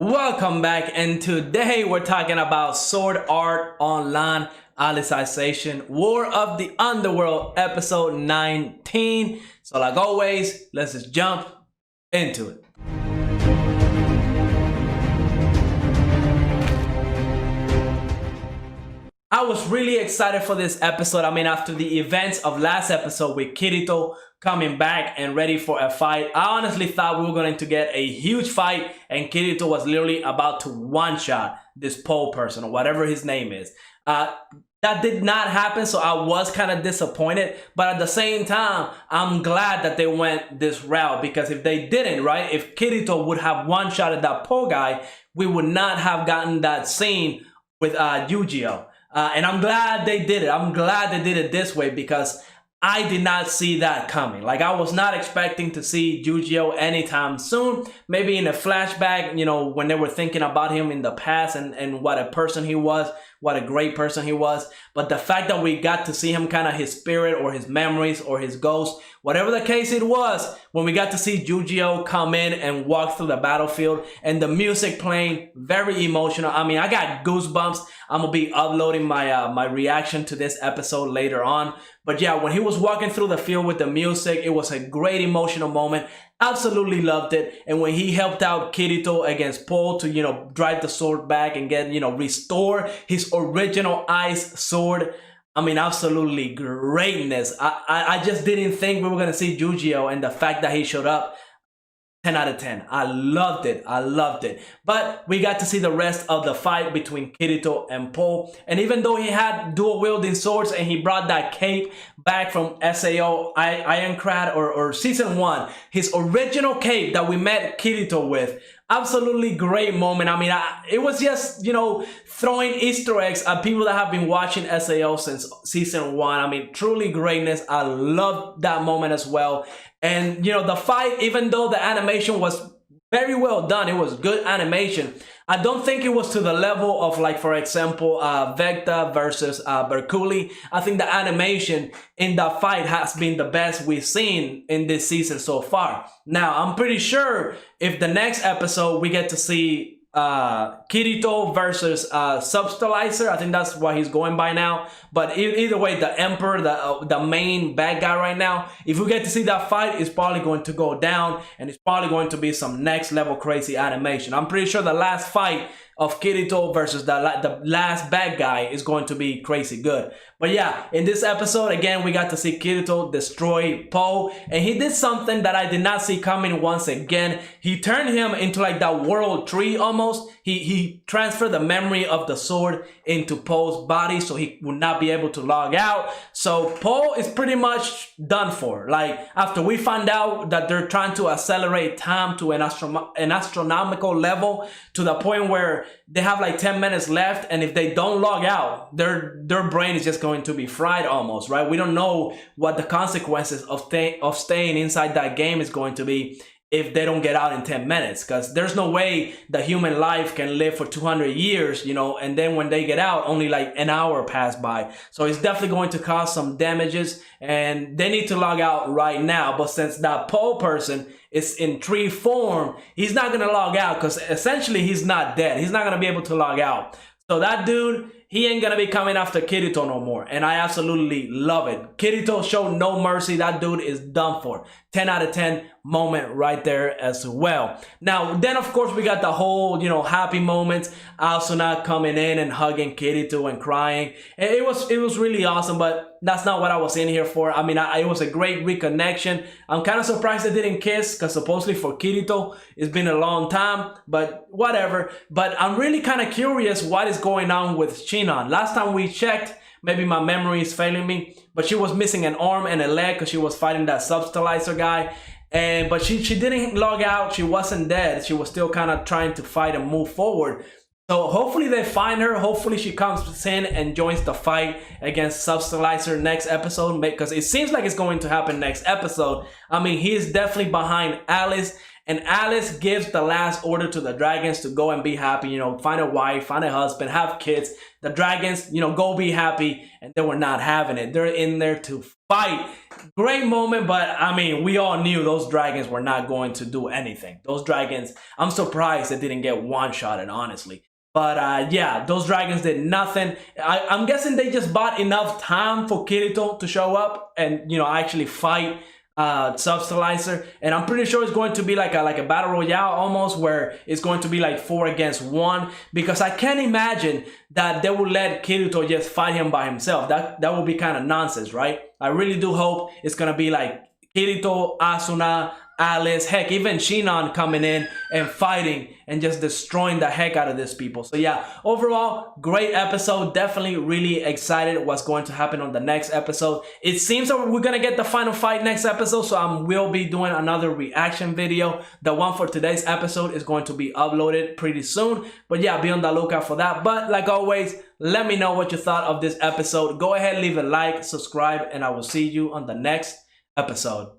Welcome back, and today we're talking about Sword Art Online Alicization War of the Underworld episode 19. So like always, let's just jump into it. I was really excited for this episode. I mean, after the events of last episode with Kirito coming back and ready for a fight, I honestly thought we were going to get a huge fight and Kirito was literally about to one-shot this pole person or whatever his name is. That did not happen, so I was kind of disappointed. But at the same time, I'm glad that they went this route, because if they didn't, right, if Kirito would have one-shotted that pole guy, we would not have gotten that scene with Yu-Gi-Oh! And I'm glad they did it. I'm glad they did it this way, because I did not see that coming. Like, I was not expecting to see Yu-Gi-Oh! Anytime soon. Maybe in a flashback, you know, when they were thinking about him in the past and what a person he was, what a great person he was. But the fact that we got to see him, kind of his spirit or his memories or his ghost, whatever the case it was, when we got to see Yu-Gi-Oh! Come in and walk through the battlefield and the music playing, very emotional. I mean, I got goosebumps. I'm gonna be uploading my reaction to this episode later on. But yeah, when he was walking through the field with the music, it was a great emotional moment. Absolutely loved it. And when he helped out Kirito against Paul to, you know, drive the sword back and get, you know, restore his original ice sword, I mean, absolutely greatness. I just didn't think we were going to see Yu-Gi-Oh! And the fact that he showed up, 10 out of 10. I loved it. I loved it. But we got to see the rest of the fight between Kirito and Paul. And even though he had dual wielding swords and he brought that cape back from SAO Ironclad or season 1, his original cape that we met Kirito with, absolutely great moment. I mean, it was just, you know, throwing Easter eggs at people that have been watching SAO since season 1. I mean, truly greatness. I loved that moment as well. And, you know, the fight, even though the animation was very well done, it was good animation, I don't think it was to the level of, like, for example, Vecta versus Berculi. I think the animation in that fight has been the best we've seen in this season so far. Now, I'm pretty sure if the next episode we get to see Kirito versus Substilizer, I think that's what he's going by now. But either way, the Emperor, the main bad guy right now, if we get to see that fight, it's probably going to go down and it's probably going to be some next level crazy animation. I'm pretty sure the last fight of Kirito versus the last bad guy is going to be crazy good. But yeah, in this episode, again, we got to see Kirito destroy Poe, and he did something that I did not see coming once again. He turned him into like that world tree almost. He transferred the memory of the sword into Poe's body so he would not be able to log out. So Poe is pretty much done for. Like, after we find out that they're trying to accelerate time to an astronomical level, to the point where they have like 10 minutes left, and if they don't log out, their brain is just going to be fried almost, right? We don't know what the consequences of staying inside that game is going to be if they don't get out in 10 minutes, because there's no way the human life can live for 200 years, you know, and then when they get out, only like an hour passed by. So it's definitely going to cause some damages, and they need to log out right now. But since that pole person is in tree form, he's not going to log out, because essentially he's not dead. He's not going to be able to log out. So that dude, he ain't gonna be coming after Kirito no more. And I absolutely love it. Kirito showed no mercy. That dude is done for. 10 out of 10 moment right there as well. Now, then of course we got the whole, you know, happy moments. Asuna coming in and hugging Kirito and crying. And it was really awesome, but that's not what I was in here for. I mean, it was a great reconnection. I'm kind of surprised they didn't kiss, because supposedly for Kirito, it's been a long time, but whatever. But I'm really kind of curious what is going on with Shinon. Last time we checked, maybe my memory is failing me, but she was missing an arm and a leg because she was fighting that Substilizer guy. But she didn't log out. She wasn't dead. She was still kind of trying to fight and move forward. So hopefully they find her. Hopefully she comes in and joins the fight against Substilizer next episode, because it seems like it's going to happen next episode. I mean, he is definitely behind Alice. and Alice gives the last order to the dragons to go and be happy, you know, find a wife, find a husband, have kids. The dragons, you know, go be happy, and they were not having it. They're in there to fight. Great moment, but I mean, we all knew those dragons were not going to do anything. Those dragons, I'm surprised they didn't get one-shotted, honestly. But yeah, those dragons did nothing. I'm guessing they just bought enough time for Kirito to show up and, you know, actually fight Substilizer. And I'm pretty sure it's going to be like a battle royale almost, where it's going to be like 4 against 1, because I can't imagine that they will let Kirito just fight him by himself. That would be kind of nonsense, right? I really do hope it's gonna be like Kirito, Asuna, Alice, heck, even Shinon coming in and fighting and just destroying the heck out of these people. So yeah, overall, great episode. Definitely really excited what's going to happen on the next episode. It seems that we're gonna get the final fight next episode, so I will be doing another reaction video. The one for today's episode is going to be uploaded pretty soon. But yeah, be on the lookout for that. But like always, let me know what you thought of this episode. Go ahead, leave a like, subscribe, and I will see you on the next episode.